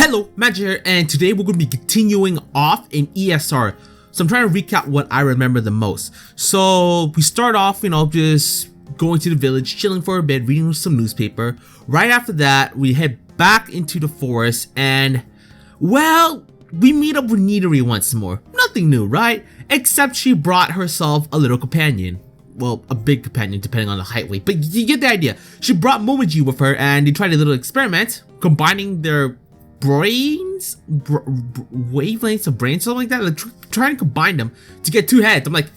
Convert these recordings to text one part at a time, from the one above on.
Hello, Magi here, and today we're going to be continuing off in ESR. So I'm trying to recap what I remember the most. So we start off, just going to the village, chilling for a bit, reading some newspaper. Right after that, we head back into the forest and, well, we meet up with Nidori once more. Nothing new, right? Except she brought herself a little companion. Well, a big companion depending on the height weight, but you get the idea. She brought Magi with her and they tried a little experiment, combining their brains, wavelengths of brains, something like that, like trying to combine them to get two heads. I'm like,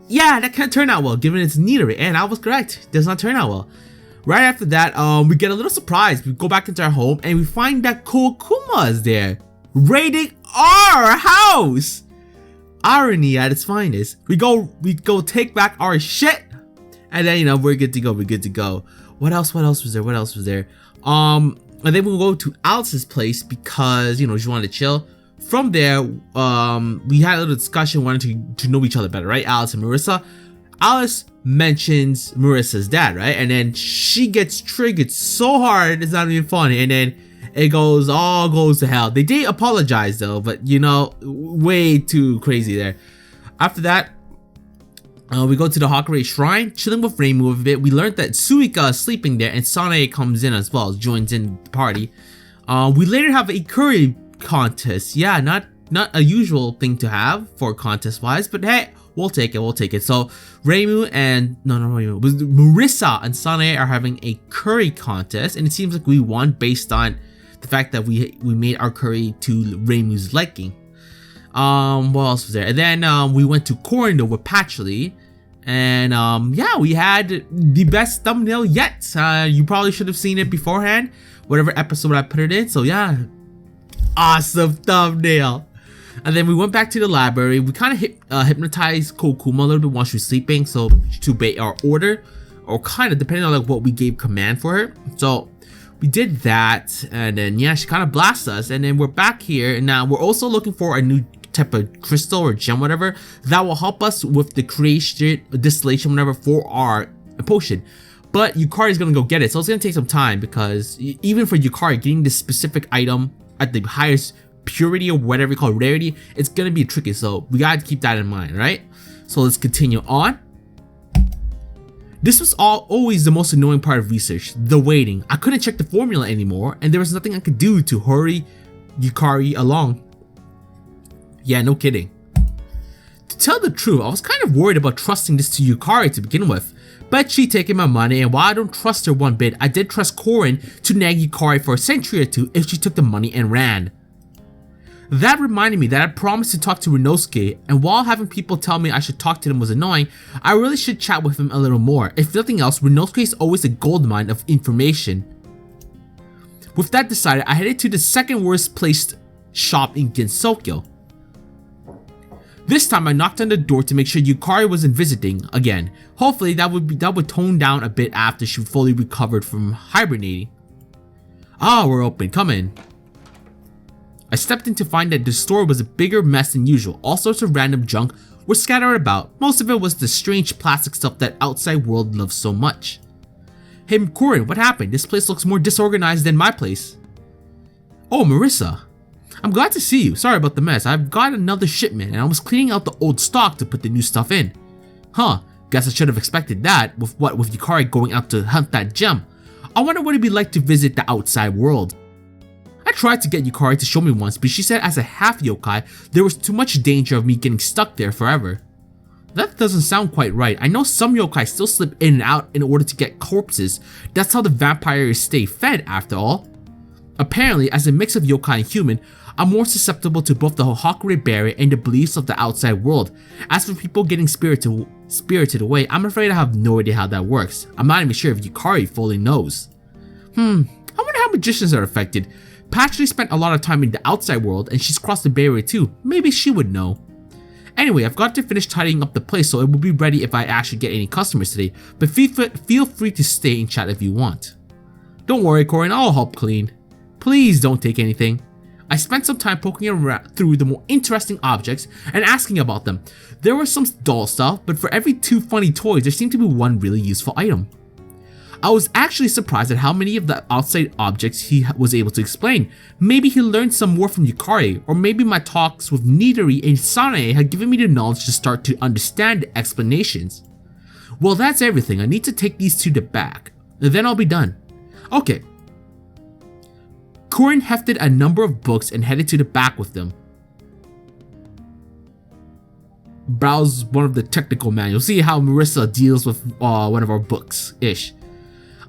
yeah, that can't turn out well given it's Nidori, and I was correct. It does not turn out well. Right after that, we get a little surprised. We go back into our home and we find that Kokuma is there, raiding our house. Irony at its finest. We go take back our shit, and then we're good to go. We're good to go. What else was there? And then we'll go to Alice's place because she wanted to chill. From there, we had a little discussion, wanting to know each other better, right? Alice and Marissa. Alice mentions Marissa's dad, right? And then she gets triggered so hard it's not even funny, and then it all goes to hell. They did apologize though, but way too crazy there. After that, we go to the Hakure Shrine, chilling with Reimu a bit. We learned that Suika is sleeping there, and Sanae comes in as well, joins in the party. We later have a curry contest. Yeah, not a usual thing to have for contest wise, but hey, we'll take it. So Reimu and Marissa and Sanae are having a curry contest, and it seems like we won based on the fact that we made our curry to Reimu's liking. What else was there? And then we went to Kourindou with Patchouli, and yeah, we had the best thumbnail yet. You probably should have seen it beforehand, whatever episode I put it in. So yeah, awesome thumbnail. And then we went back to the library. We kind of hypnotized Kokuma a little bit while she was sleeping, so to obey our order, or kind of depending on what we gave command for her. So we did that, and then yeah, she kind of blasted us, and then we're back here, and now we're also looking for a new type of crystal or gem, whatever, that will help us with the creation, distillation, whatever, for our potion. But Yukari is gonna go get it, so it's gonna take some time, because even for Yukari, getting this specific item at the highest purity or whatever you call rarity, it's gonna be tricky, so we gotta keep that in mind, right? So let's continue on. This was always the most annoying part of research, the waiting. I couldn't check the formula anymore, and there was nothing I could do to hurry Yukari along. Yeah, no kidding. To tell the truth, I was kind of worried about trusting this to Yukari to begin with, but she taking my money, and while I don't trust her one bit, I did trust Kourindou to nag Yukari for a century or two if she took the money and ran. That reminded me that I promised to talk to Rinnosuke, and while having people tell me I should talk to them was annoying, I really should chat with him a little more. If nothing else, Rinnosuke is always a goldmine of information. With that decided, I headed to the second worst placed shop in Gensokyo. This time I knocked on the door to make sure Yukari wasn't visiting again. Hopefully that would tone down a bit after she fully recovered from hibernating. Ah, we're open, come in. I stepped in to find that the store was a bigger mess than usual. All sorts of random junk were scattered about. Most of it was the strange plastic stuff that outside world loves so much. Hey Kourindou, what happened? This place looks more disorganized than my place. Oh, Marissa. I'm glad to see you. Sorry about the mess. I've got another shipment and I was cleaning out the old stock to put the new stuff in. Huh, guess I should have expected that with Yukari going out to hunt that gem. I wonder what it'd be like to visit the outside world. I tried to get Yukari to show me once, but she said as a half yokai, there was too much danger of me getting stuck there forever. That doesn't sound quite right. I know some yokai still slip in and out in order to get corpses. That's how the vampires stay fed after all. Apparently, as a mix of yokai and human, I'm more susceptible to both the Hakure barrier and the beliefs of the outside world. As for people getting spirited away, I'm afraid I have no idea how that works. I'm not even sure if Yukari fully knows. I wonder how magicians are affected. Patchouli spent a lot of time in the outside world and she's crossed the barrier too. Maybe she would know. Anyway, I've got to finish tidying up the place so it will be ready if I actually get any customers today, but feel free to stay and chat if you want. Don't worry, Kourindou, I'll help clean. Please don't take anything. I spent some time poking around through the more interesting objects and asking about them. There were some dull stuff, but for every 2 funny toys, there seemed to be one really useful item. I was actually surprised at how many of the outside objects he was able to explain. Maybe he learned some more from Yukari, or maybe my talks with Nidori and Sanae had given me the knowledge to start to understand the explanations. Well, that's everything. I need to take these to the back, and then I'll be done. Okay. Kourindou hefted a number of books and headed to the back with them. Browse one of the technical manuals. See how Marissa deals with one of our books-ish.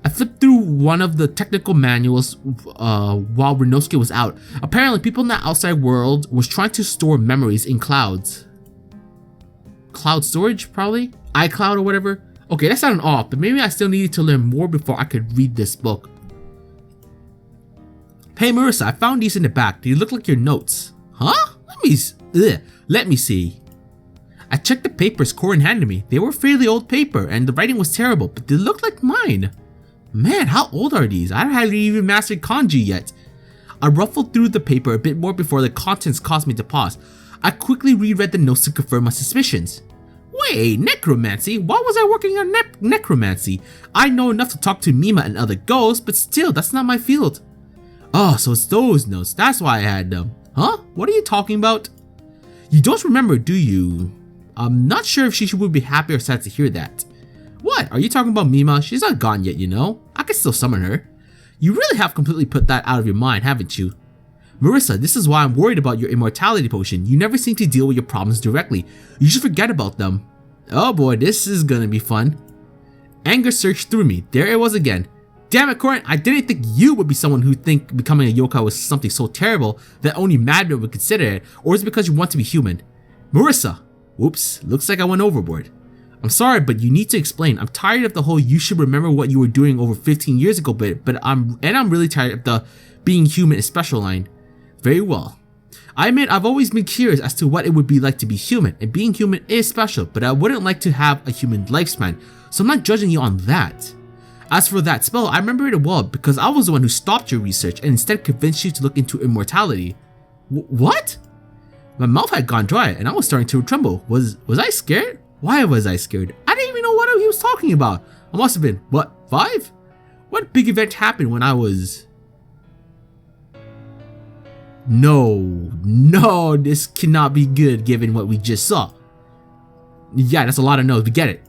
I flipped through one of the technical manuals while Rinnosuke was out. Apparently, people in the outside world was trying to store memories in clouds. Cloud storage, probably? iCloud or whatever? Okay, that sounded off, but maybe I still needed to learn more before I could read this book. Hey Marissa, I found these in the back. They look like your notes. Huh? Let me see. I checked the papers Kourindou handed me. They were fairly old paper, and the writing was terrible, but they looked like mine. Man, how old are these? I haven't even mastered kanji yet. I ruffled through the paper a bit more before the contents caused me to pause. I quickly reread the notes to confirm my suspicions. Wait, necromancy? Why was I working on necromancy? I know enough to talk to Mima and other ghosts, but still, that's not my field. Oh, so it's those notes. That's why I had them. Huh? What are you talking about? You don't remember, do you? I'm not sure if she would be happy or sad to hear that. What? Are you talking about Mima? She's not gone yet, you know? I can still summon her. You really have completely put that out of your mind, haven't you? Marissa, this is why I'm worried about your immortality potion. You never seem to deal with your problems directly. You just forget about them. Oh boy, this is gonna be fun. Anger surged through me. There it was again. Damn it, Kourindou, I didn't think you would be someone who'd think becoming a yokai was something so terrible that only madmen would consider it, or is it because you want to be human? Marissa! Whoops, looks like I went overboard. I'm sorry, but you need to explain. I'm tired of the whole you should remember what you were doing over 15 years ago bit, but I'm really tired of the being human is special line. Very well. I admit I've always been curious as to what it would be like to be human, and being human is special, but I wouldn't like to have a human lifespan, so I'm not judging you on that. As for that spell, I remember it well because I was the one who stopped your research and instead convinced you to look into immortality. What? My mouth had gone dry and I was starting to tremble. Was I scared? Why was I scared? I didn't even know what he was talking about. I must have been, what, 5? What big event happened when I was... No, this cannot be good given what we just saw. Yeah, that's a lot of no's, we get it.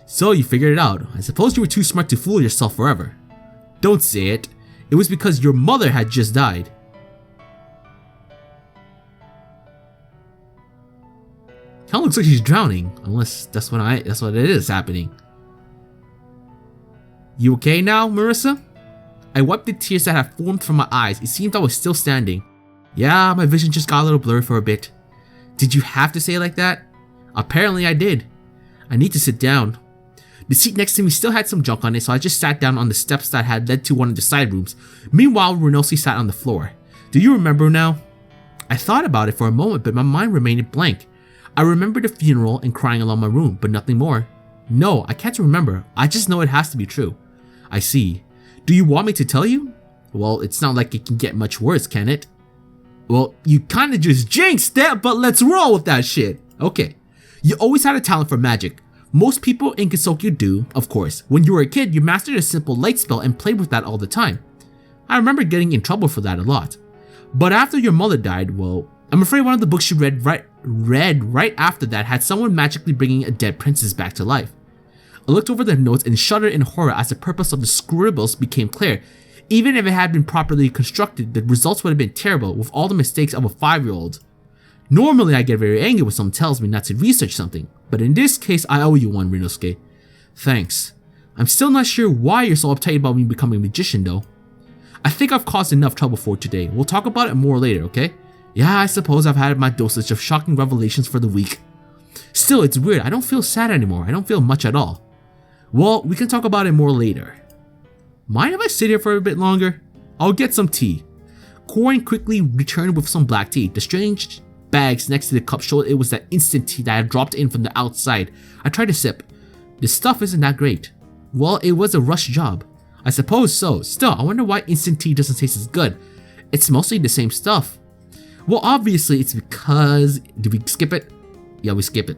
So you figured it out. I suppose you were too smart to fool yourself forever. Don't say it. It was because your mother had just died. Kinda looks like she's drowning, unless that's what it is happening. You okay now, Marissa? I wiped the tears that had formed from my eyes. It seemed I was still standing. Yeah, my vision just got a little blurry for a bit. Did you have to say it like that? Apparently I did. I need to sit down. The seat next to me still had some junk on it, so I just sat down on the steps that had led to one of the side rooms. Meanwhile, Rinnosuke sat on the floor. Do you remember now? I thought about it for a moment, but my mind remained blank. I remember the funeral and crying along my room, but nothing more. No, I can't remember. I just know it has to be true. I see. Do you want me to tell you? Well, it's not like it can get much worse, can it? Well, you kinda just jinxed that, but let's roll with that shit. Okay. You always had a talent for magic. Most people in Kisokyu do, of course. When you were a kid, you mastered a simple light spell and played with that all the time. I remember getting in trouble for that a lot. But after your mother died, well, I'm afraid one of the books you read right after that had someone magically bringing a dead princess back to life. I looked over the notes and shuddered in horror as the purpose of the scribbles became clear. Even if it had been properly constructed, the results would have been terrible with all the mistakes of a 5-year-old. Normally I get very angry when someone tells me not to research something, but in this case I owe you one, Rinnosuke. Thanks. I'm still not sure why you're so uptight about me becoming a magician though. I think I've caused enough trouble for today. We'll talk about it more later, okay? Yeah, I suppose I've had my dosage of shocking revelations for the week. Still, it's weird. I don't feel sad anymore. I don't feel much at all. Well, we can talk about it more later. Mind if I sit here for a bit longer? I'll get some tea. Kourindou quickly returned with some black tea. The strange bags next to the cup showed it was that instant tea that I had dropped in from the outside. I tried a sip. The stuff isn't that great. Well, it was a rush job. I suppose so. Still, I wonder why instant tea doesn't taste as good. It's mostly the same stuff. Well, obviously it's because... Did we skip it? Yeah, we skip it.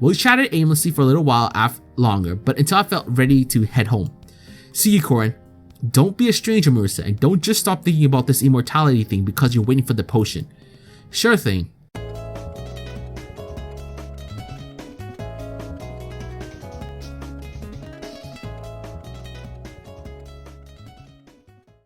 Well, we chatted aimlessly for a little while longer, but until I felt ready to head home. See you, Korin. Don't be a stranger, Marissa, and don't just stop thinking about this immortality thing because you're waiting for the potion. Sure thing.